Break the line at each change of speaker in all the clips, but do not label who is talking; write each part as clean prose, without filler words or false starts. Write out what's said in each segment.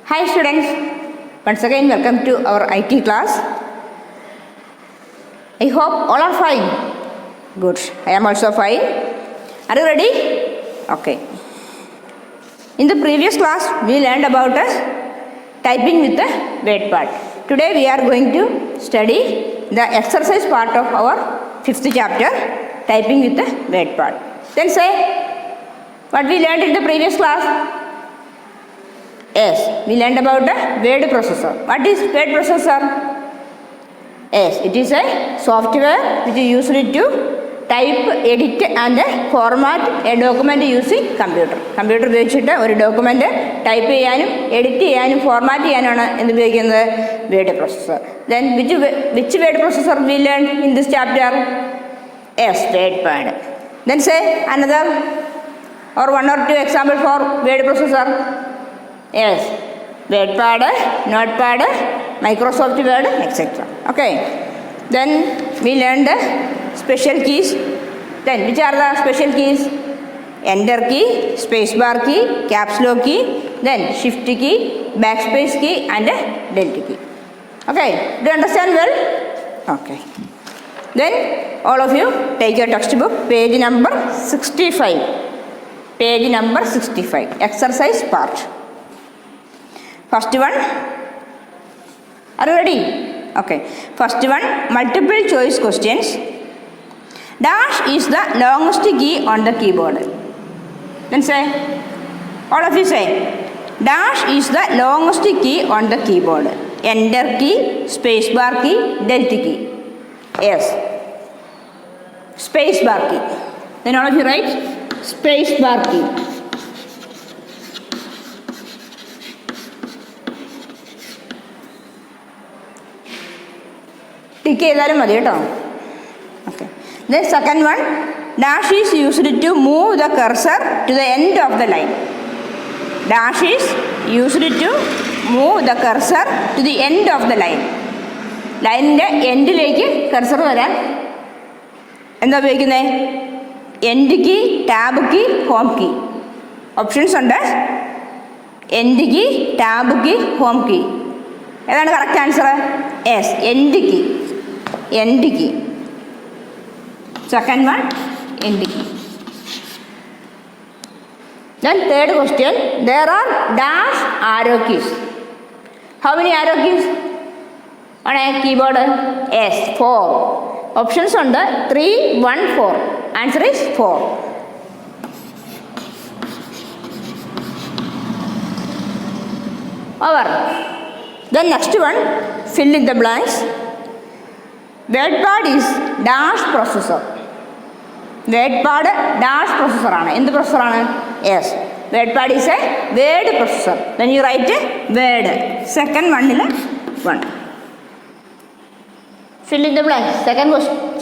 Hi students, once again welcome to our IT class. I hope all are fine. Good, I am also fine. Are you ready? Okay. In the previous class, we learned about typing with the WordPad. Today we are going to study the exercise part of our 5th chapter, typing with the WordPad. Then say, what we learned in the previous class? Yes, we learned about the word processor. What is word processor? Yes, it is a software which is used to type, edit and format a document using computer. Computer ഉപയോഗിച്ചിട്ട് ഒരു document type ചെയ്യാനും edit ചെയ്യാനും format ചെയ്യാനാണ് എന്ത് ഉപയോഗിക്കുന്നത്? Word processor. Then which word processor we learned in this chapter? Yes, WordPad. Then say another or one or two example for word processor. Yes, WordPad, Notepad, Microsoft Word, etc. Okay. Then we learned special keys. Then which are the special keys? Enter key, spacebar key, caps lock key, then shift key, backspace key and delete key. Okay, do you understand well? Okay. Then all of you take your textbook, page number 65. Page number 65, exercise part. First one, are you ready? Okay. First one, multiple choice questions. Dash is the longest key on the keyboard. Then say, all of you say, dash is the longest key on the keyboard. Enter key, spacebar key, delete key. Yes, spacebar key. Then all of you write spacebar key. Tick ചെയ്താലും മതി കേട്ടോ. Okay. Then second one, dash is used to move the cursor to the end of the line. Dash is used to move the cursor to the end of the line. ലൈനിൻ്റെ എൻഡിലേക്ക് cursor വരാൻ എന്താ ഉപയോഗിക്കുന്നത്? End key, tab key, home key. Options ഉണ്ട്. End key, tab key, home key. ഏതാണ് correct answer? Yes, end key. End key. Second one, end key. Then third question, there are dash arrow keys. How many arrow keys on a keyboard? Yes, 4. Options on the 3, 1, 4. Answer is 4. Over. Then next one, fill in the blanks. WordPad is dash processor. WordPad dash processor ആണ്. എന്ത് പ്രൊസസ്സറാണ്? Yes, WordPad is a word processor. Then you write word. Second one-ൽ 1. Fill in the blank.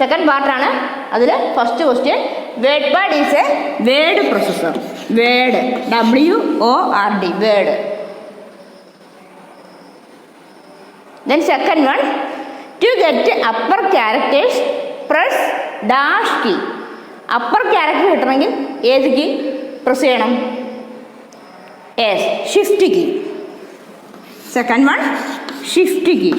Second part ആണ്. അതിൽ first question, WordPad is a word processor. Word, WORD, word. Then second one, to get upper characters, press dash key. Upper character കിട്ടണമെങ്കിൽ ഏത് key press ചെയ്യണം? Yes, shift key. Second one, shift key.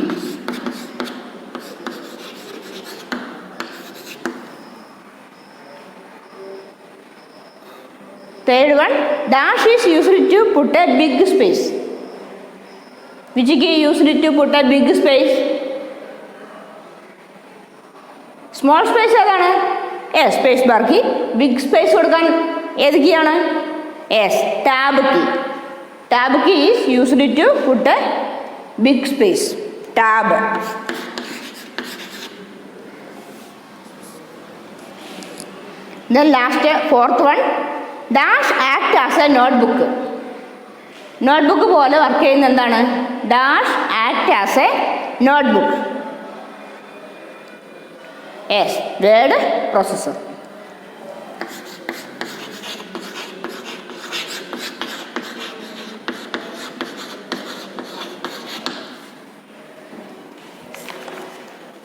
Third one, dash is used to put a big space. Which key used to put a big space? Small space ഏതാണ്? Yes, space bar key. Big space കൊടുക്കാൻ ഏത് key ആണ്? Yes, tab key. Tab key is used to put big space. Tab. Then last fourth one, dash act as A notebook. Notebook പോലെ work ചെയ്യുന്ന എന്താണ്? ഡാഷ് act as A നോട്ട്ബുക്ക്. Yes, word processor.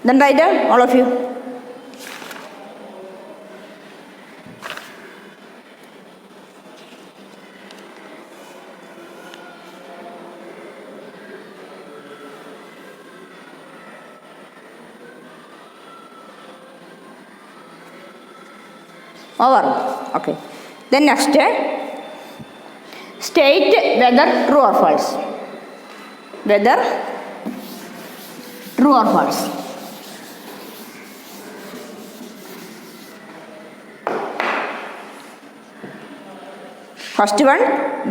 Then write down, all of you. Over. Okay. Then next, state whether true or false. Whether true or false. First one,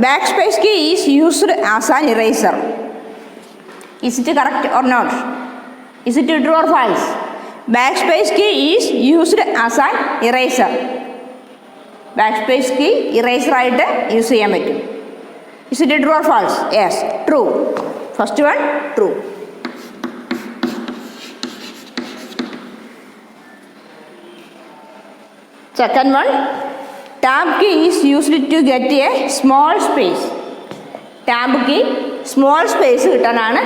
backspace key is used as an eraser. Is it correct or not? Is it true or false? Backspace key is used as an eraser. Backspace key eraser ആയിട്ട് use ചെയ്യാൻ പറ്റും. Is it true or false? Yes, true. First one, true. Second one, tab key is used to get a small space. Tab key small space കിട്ടാനാണ്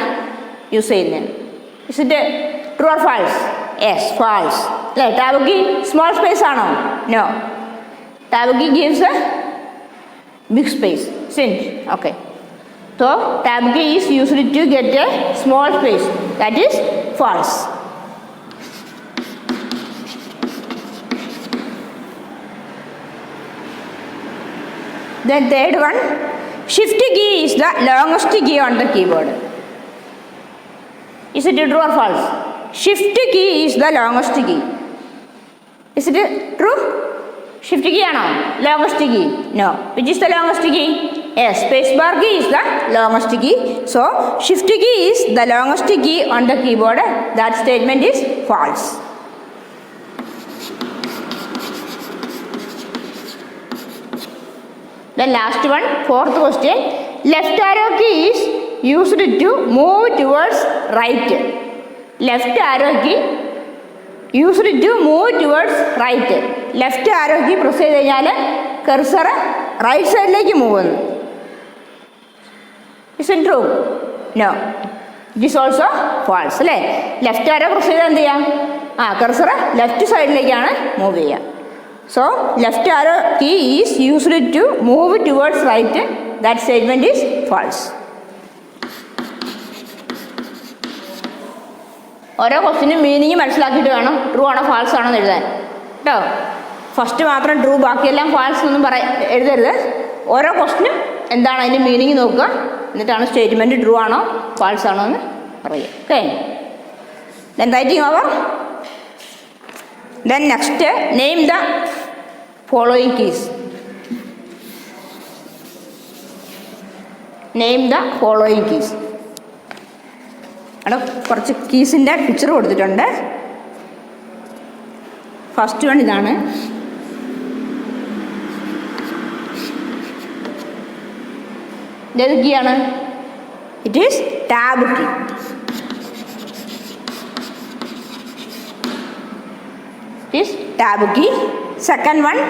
use ചെയ്യുന്നത്. Is it true or false? Yes, false. അല്ലേ, tab key small space ആണോ? No. Tab key gives a big space. Isn't? Okay. So tab key is used to get a small space. That is false. Then third one, shift key is the longest key on the keyboard. Is it true or false? Shift key is the longest key. Is it true? Shift key ആണോ longest key? No. Which is the longest key? Yes, spacebar key is the longest key. So shift key is the longest key on the keyboard. That statement is false. The last one, fourth question, left arrow key is used to move towards right. Left arrow key used to move towards right. Left arrow key press ചെയ്ത് കഴിഞ്ഞാൽ cursor right സൈഡിലേക്ക് move ചെയ്യുന്നു. Isn't true? No. It is also false. അല്ലേ, left ആരോ press ചെയ്താൽ എന്ത് ചെയ്യാം? Cursor left സൈഡിലേക്കാണ് move ചെയ്യുക. So left arrow key is used to move towards right. That statement is false. ഓരോ ക്വസ്റ്റിനും മീനിങ് മനസ്സിലാക്കിയിട്ട് വേണം ട്രൂ ആണോ ഫാൾസ് ആണോ എന്ന് എഴുതാൻ കേട്ടോ. ഫസ്റ്റ് മാത്രം ട്രൂ ബാക്കിയെല്ലാം ഫാൾസ് ഒന്നും എഴുതരുത്. ഓരോ ക്വസ്റ്റിനും എന്താണ് അതിൻ്റെ മീനിങ് നോക്കുക, എന്നിട്ടാണ് സ്റ്റേറ്റ്മെൻറ്റ് ട്രൂ ആണോ ഫാൾസ് ആണോ എന്ന് പറയുക. Okay. Then writing over. Then next, name the following keys. Name the following keys. അവിടെ കുറച്ച് കീസിൻ്റെ പിക്ചർ കൊടുത്തിട്ടുണ്ട്. ഫസ്റ്റ് വൺ ഇതാണ്. ഇതേത് കീ ആണ്? It is tab key. Is tab key. Second one,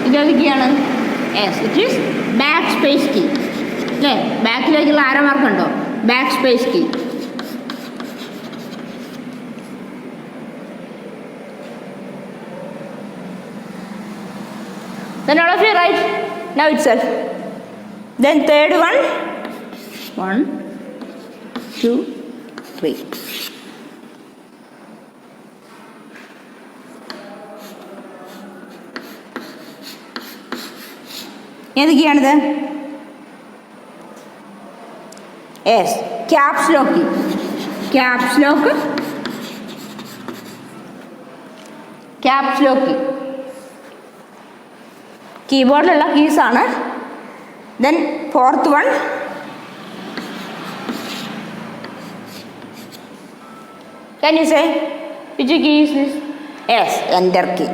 ഇതേത് കീ ആണ്? Yes, it is back space key. അല്ലേ, ബാക്കിലേക്കുള്ള ആരോ മാർക്കുണ്ടോ? Back space key. Then all of you write now itself. Then third one, 1 2 3. ഏത് കീയാണിത്? Yes, caps lock key. Caps lock key കീബോർഡിലുള്ള കീസാണ്. Then fourth one, can you say which key is this? Yes, enter key.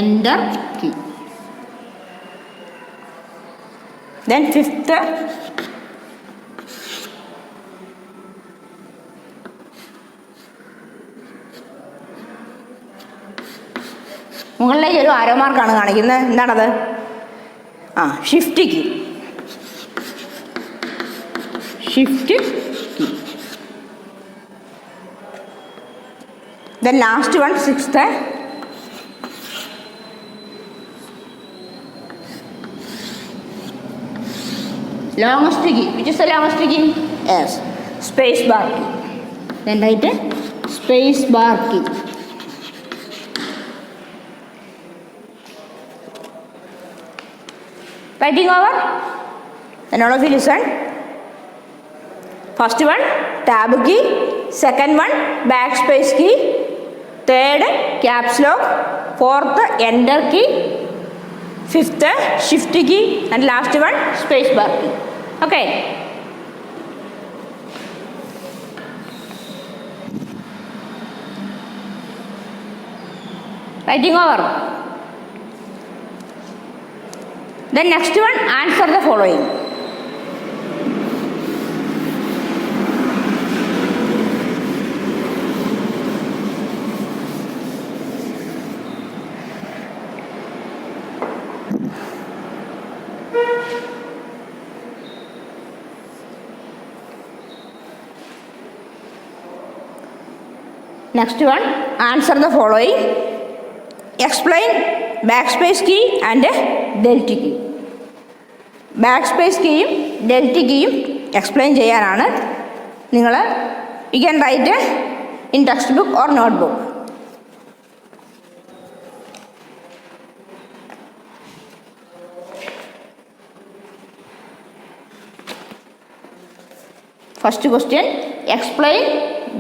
Enter key. Then fifth, മുകളിലേക്ക് ഒരു ആരോ മാർക്കാണ് കാണിക്കുന്നത്. എന്താണത്? Shift key. Shift key. Then last one, sixth, Longest key. Which is the longest key? Yes. Space bar key. Then write space bar key. Writing over. Then all of you listen. First one, tab key. Second one, backspace key. Third, caps lock. Fourth, enter key. Fifth, shift key. And last one, space bar key. Okay. Writing over. Then next one, answer the following. Next one, answer the following. Explain backspace key and delta key. Backspace keyയും delta keyയും explain ചെയ്യാനാണ് നിങ്ങൾ you can write in textbook or notebook. First question, explain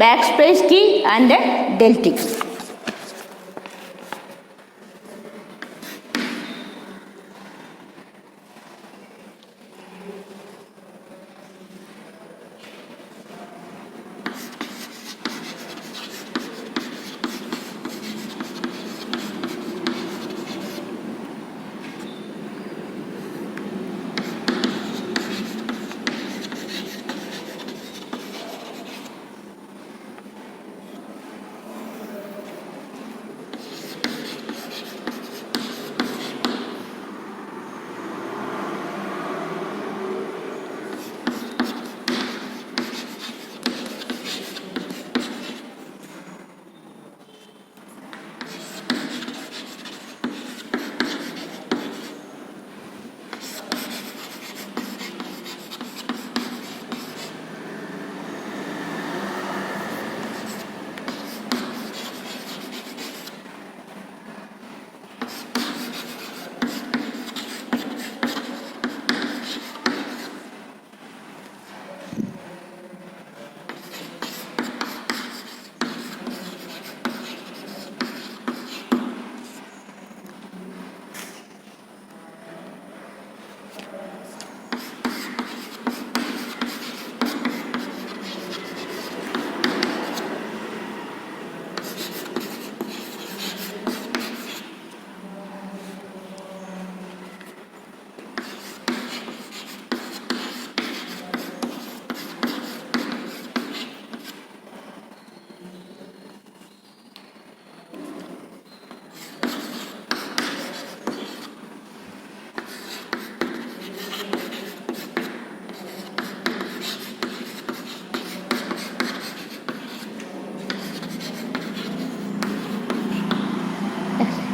backspace key and delta key.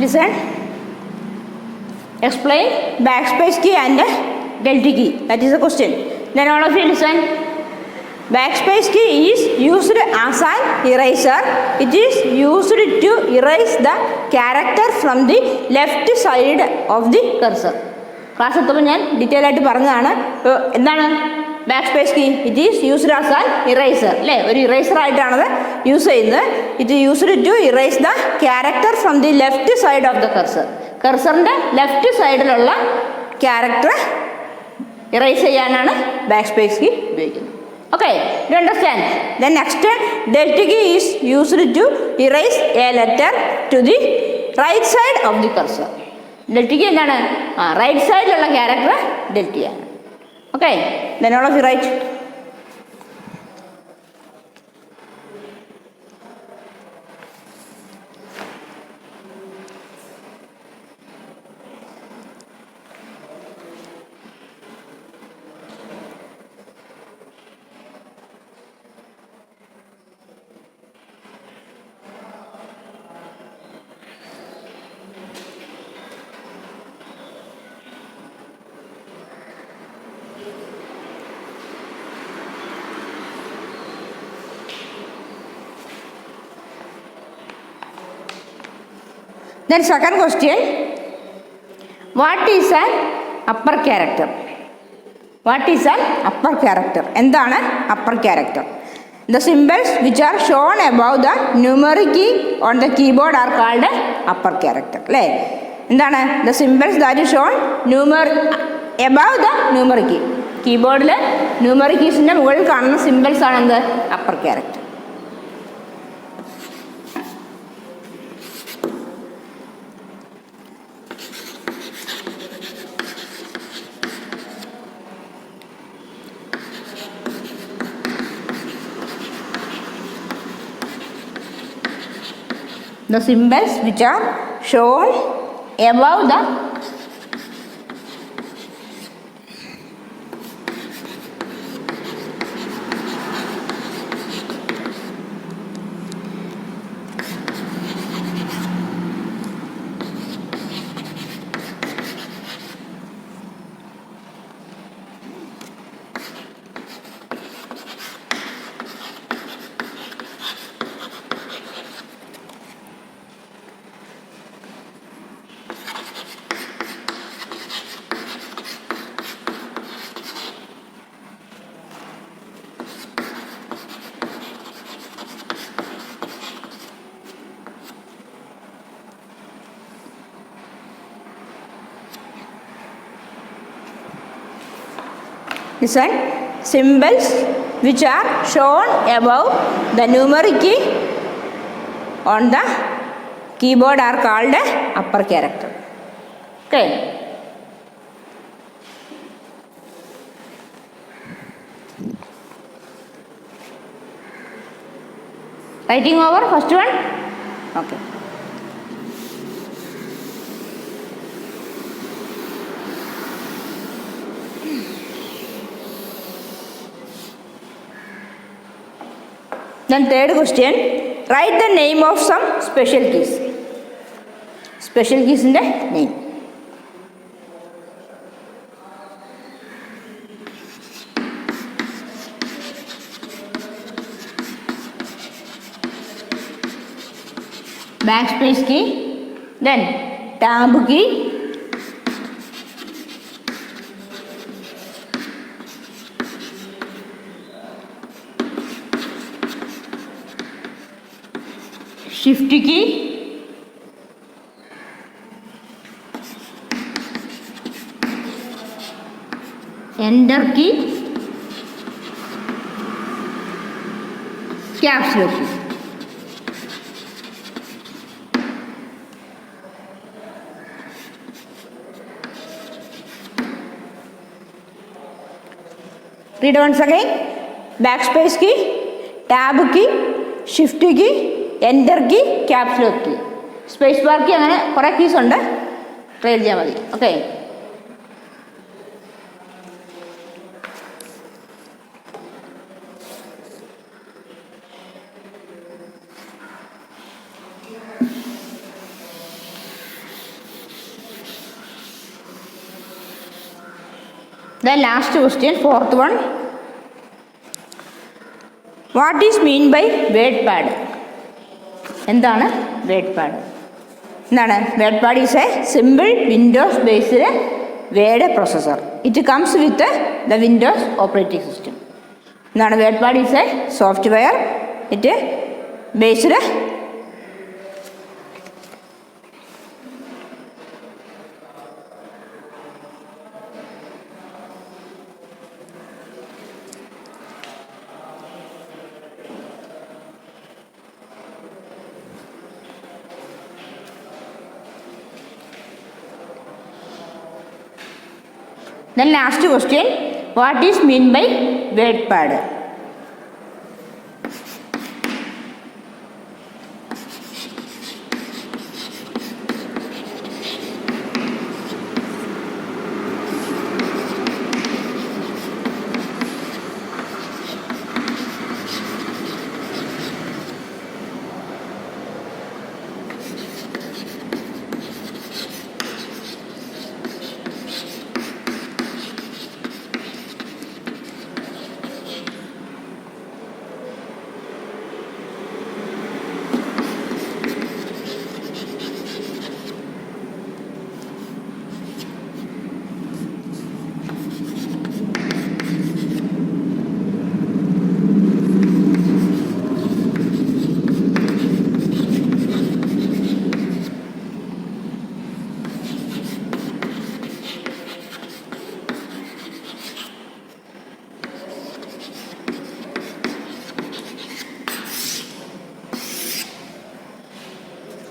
Listen. Explain backspace key and delta key. That is the question. Then all of you listen. Backspace key is used as an eraser. It is used to erase the character from the left side of the cursor. Class എത്തുമ്പോൾ ഞാൻ detail ആയിട്ട് പറഞ്ഞതാണ്. എന്താണ് ബാckspace key? It is used as an eraser. അല്ലേ, ഒരു eraser ആയിട്ടാണത് use ചെയ്യുന്നത്. It is used to erase the character from the left side of the cursor. കർസറിൻ്റെ left സൈഡിലുള്ള ക്യാരക്ടർ ഇറേസ് ചെയ്യാനാണ് ബാckspace key ഉപയോഗിക്കുന്നത്. Okay, do you understand? Then next, delta key is used to erase a letter to the right side of the cursor. Delta key എന്താണ്? Right സൈഡിലുള്ള character delta ആണ്. Okay, then all of you write. Then second question, what is an upper character? What is an upper character? എന്താണ് upper character? The symbols which are shown above the numeric key on the keyboard are called upper character. അല്ലേ? എന്താണ്? The symbols that is shown above the numeric key. കീബോർഡിൽ numeric കീസിൻ്റെ മുകളിൽ കാണുന്ന symbols ആണ് എന്ത്? Upper character. The symbols which are shown above the listen, symbols which are shown above the numeric key on the keyboard are called upper character. Okay. Writing over first one? Okay. Then third question, write the name of some special keys. Special keys in the name. Backspace key, then tab key, shift key, enter key, caps lock key. Read once again. Backspace key, tab key, shift key, enter key, caps lock key, space bar key, അങ്ങനെ കുറേ keys ഉണ്ട്. Try ചെയ്യാൻ മതി. Okay. Then last question, fourth one. What is mean by word pad? എന്താണ് WordPad? എന്താണ് WordPad? Is a simple Windows based word processor. It comes with the Windows operating system. എന്താണ് WordPad? Is a software. It based Then last question, what is mean by word pad?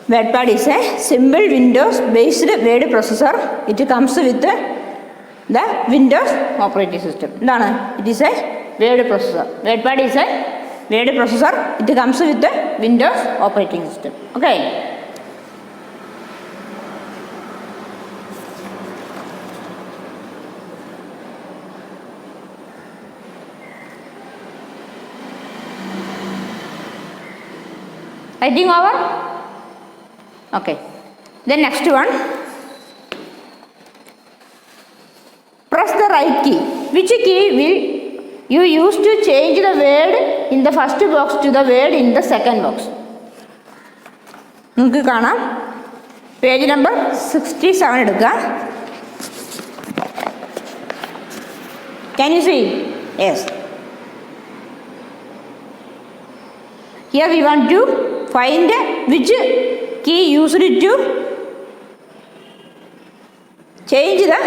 WordPad is a simple Windows-based word processor. It comes with the Windows operating system. It is a word processor. WordPad is a word processor. It comes with the Windows operating system. Okay. Writing over? Okay. Then next one. Press the right key. Which key will you use to change the word in the first box to the word in the second box? നിങ്ങൾക്ക് കാണാം. Page number 67 എടുക്കുക. Can you see? Yes. Here we want to find which key used to change the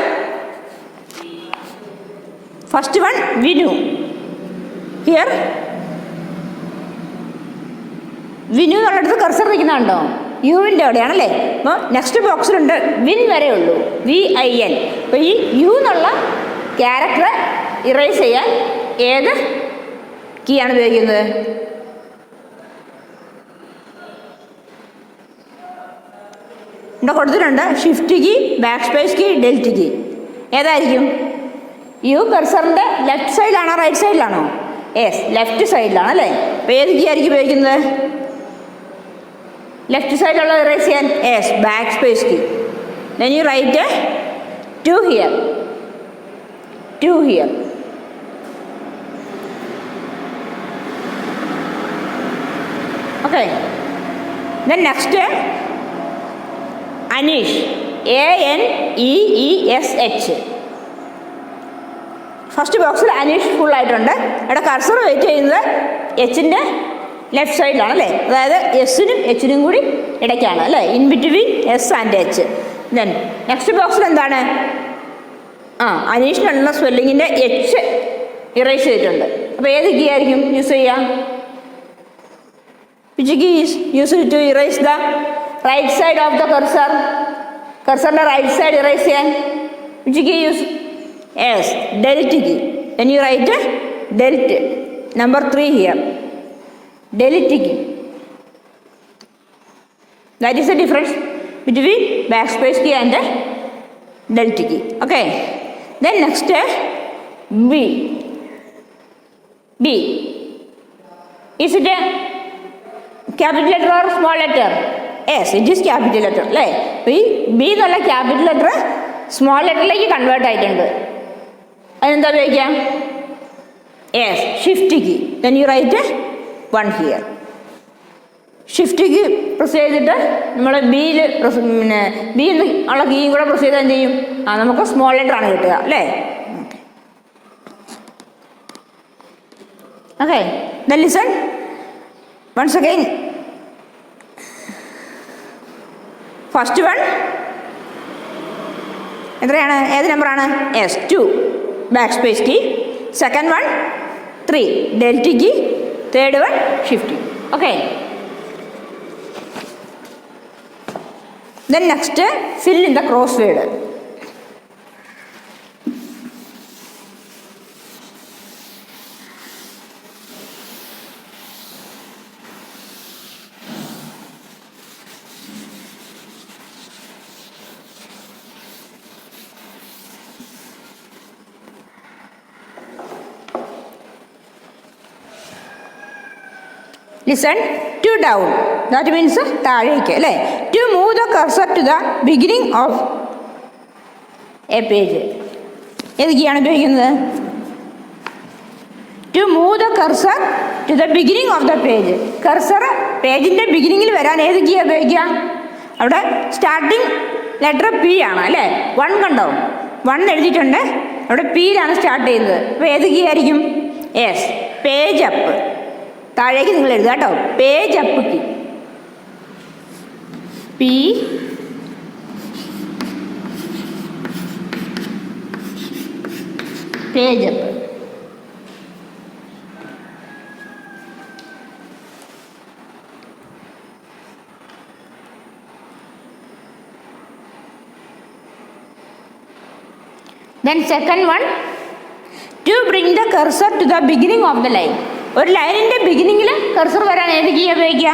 first one. Vinu. Here Vinu എന്നുള്ളടത്ത് cursor നിൽക്കുന്നുണ്ടോ? യുവിൻ്റെ അവിടെയാണല്ലേ. അപ്പോൾ next ബോക്സിലുണ്ട് win വരെ ഉള്ളൂ, VIN. അപ്പോൾ ഈ യു എന്നുള്ള ക്യാരക്ടർ ഇറേസ് ചെയ്യാൻ ഏത് കീ ആണ് ഉപയോഗിക്കുന്നത്? ഇവിടെ കൊടുത്തിട്ടുണ്ട് shift key, back space key, delete key. ഏതായിരിക്കും? യു കർസറിൻ്റെ ലെഫ്റ്റ് സൈഡിലാണോ റൈറ്റ് സൈഡിലാണോ? യെസ്, ലെഫ്റ്റ് സൈഡിലാണ് അല്ലേ. അപ്പോൾ ഏത് കീ ആയിരിക്കും ഉപയോഗിക്കുന്നത്? ലെഫ്റ്റ് സൈഡിലുള്ള ഇറേസ് ചെയ്യാൻ yes, back space key. Then you write 2 here, 2 here. Okay. Then next Aneesh, ANEESH. First ബോക്സിൽ അനീഷ് ഫുൾ ആയിട്ടുണ്ട്. ഇവിടെ കർസർ വെയിറ്റ് ചെയ്യുന്നത് എച്ചിൻ്റെ ലെഫ്റ്റ് സൈഡിലാണ് അല്ലേ. അതായത് എസിനും എച്ചിനും കൂടി ഇടയ്ക്കാണ് അല്ലേ, in between S and H. Then next ബോക്സിൽ എന്താണ്? അനീഷിനുള്ള സ്പെല്ലിങ്ങിൻ്റെ എച്ച് ഇറേസ് ചെയ്തിട്ടുണ്ട്. അപ്പോൾ ഏത് കീ ആയിരിക്കും യൂസ് ചെയ്യുക? Which key is used to erase the right side of the cursor? കർസറിൻ്റെ റൈറ്റ് സൈഡ് ഇറേസ് ചെയ്യാൻ which key use? Yes, delete key. Then you write delete number 3 here, delete key. That is the difference between back space key and delete key. Okay. Then next B. B is it capital letter or small letter? Yes, it is capital letter അല്ലേ. അപ്പോൾ ഈ B എന്നുള്ള capital letter small ലെറ്ററിലേക്ക് convert ആയിട്ടുണ്ട്. അതിനെന്താ ഉപയോഗിക്കാം? Yes, shift key. Then you write 1 here. Shift key press ചെയ്തിട്ട് നമ്മൾ ബിയിൽ പിന്നെ ബി ഉള്ള കീയും കൂടെ പ്രസ് ചെയ്താൽ എന്ത് ചെയ്യും? നമുക്ക് സ്മോൾ ലെറ്റർ ആണ് കിട്ടുക അല്ലേ. Okay. Then listen once again. First one എത്രയാണ്? ഏത് നമ്പറാണ്? Yes, 2 back space key. Second one 3 delete key. Third one shift. Okay. Then next fill in the crossword. Listen to down. That means താഴേക്ക് അല്ലേ. To move the cursor to the beginning of a page. ഏത് കീയാണ് ഉപയോഗിക്കുന്നത്? To move the cursor to the beginning of the page. Cursor പേജിൻ്റെ ബിഗിനിങ്ങിൽ വരാൻ ഏത് key ഉപയോഗിക്കുക? അവിടെ സ്റ്റാർട്ടിങ് ലെറ്റർ P ആണ് അല്ലേ. 1 കണ്ടോ? 1 എഴുതിയിട്ടുണ്ട്. അവിടെ Pയിലാണ് സ്റ്റാർട്ട് ചെയ്യുന്നത്. അപ്പോൾ ഏത് കീ ആയിരിക്കും? Yes, page up. താഴേക്ക് നിങ്ങൾ എഴുതുക കേട്ടോ. Page up key. P page up. Then second one, to bring the cursor to the beginning of the line. ഒരു ലൈനിൻ്റെ ബിഗിനിങ്ങിൽ കർസർ വരാൻ ഏത് കീ ഉപയോഗിക്കുക?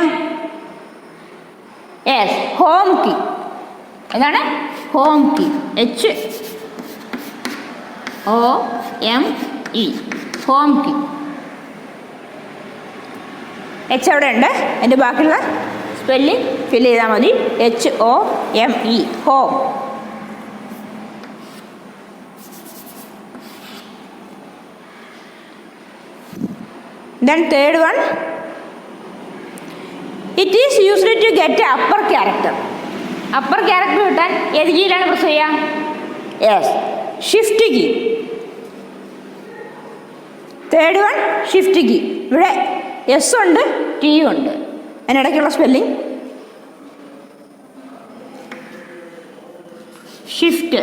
Yes, home key. ഏതാണ്? Home key. HOME, home key. H അവിടെ ഉണ്ട്, അതിൻ്റെ ബാക്കിയുള്ള സ്പെല്ലിംഗ് ഫില്ല് ചെയ്താൽ മതി. HOME, home. Then third one, it is used to get upper character. Upper character കിട്ടാൻ ഏത് കീയിലാണ് പ്രസ് ചെയ്യുക? Yes, shift key. Third one shift key. ഇവിടെ എസ് ഉണ്ട്, ടി ഉണ്ട്, അതിനിടയ്ക്കുള്ള സ്പെല്ലിംഗ് ഷിഫ്റ്റ്.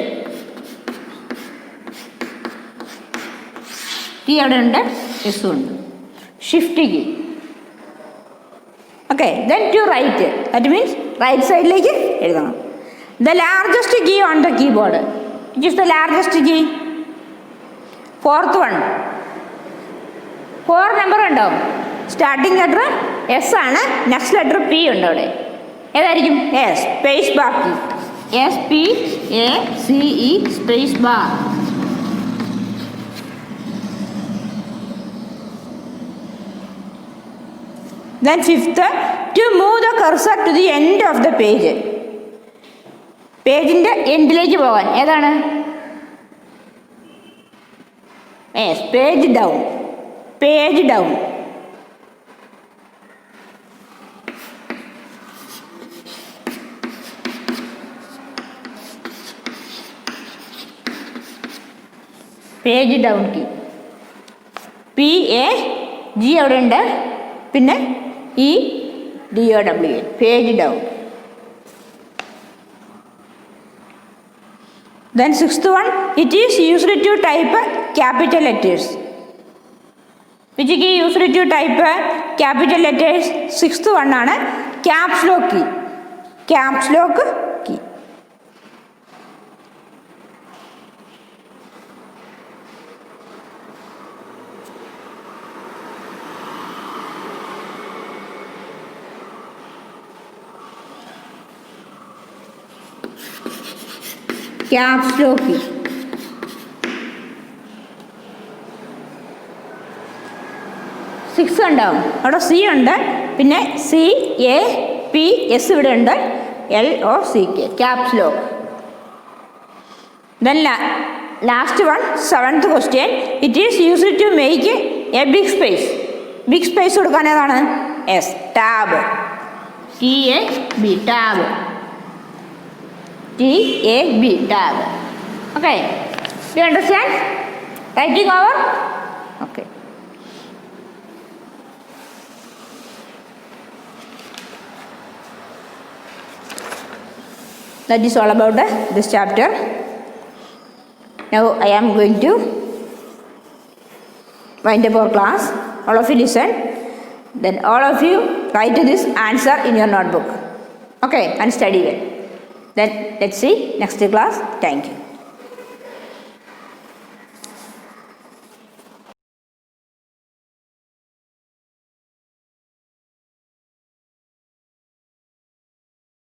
ടി അവിടെ ഉണ്ട്, എസ് ഉണ്ട്. Shift key. Okay, then to right, that means right സൈഡിലേക്ക് എഴുതണം. The largest key on the keyboard, it is the largest key. Fourth one, 4 number ഉണ്ടാവും. സ്റ്റാർട്ടിങ് ലെറ്റർ എസ് ആണ്, next letter P ഉണ്ട് അവിടെ. ഏതായിരിക്കും? S, space bar key. SPACE, space bar. Then fifth, to move the cursor to the end of the page. പേജിൻ്റെ എൻഡിലേക്ക് പോകാൻ ഏതാണ്? Yes, page down. Page down. Page down key. PAG അവിടെ ഉണ്ട്, പിന്നെ EDOWN, page down. Then sixth one, it is used to type capital letters. Which key used to type capital letters? Sixth one ആണ് caps lock key. Caps lock key. Caps lock key. Six ഉണ്ടാവും, അവിടെ C ഉണ്ട്, പിന്നെ CAPS ഇവിടെ ഉണ്ട്, LOCK, caps lock. Then last one, seventh question, it is used to make a big space. Big space കൊടുക്കാൻ ഏതാണ്? Yes, tab. TAB, tab. TAB, tab. Okay, do you understand? Writing over? Okay. That is all about this chapter. Now I am going to wind up our class. All of you listen. Then all of you write this answer in your notebook. Okay, and study well. Then let's see next class. Thank you.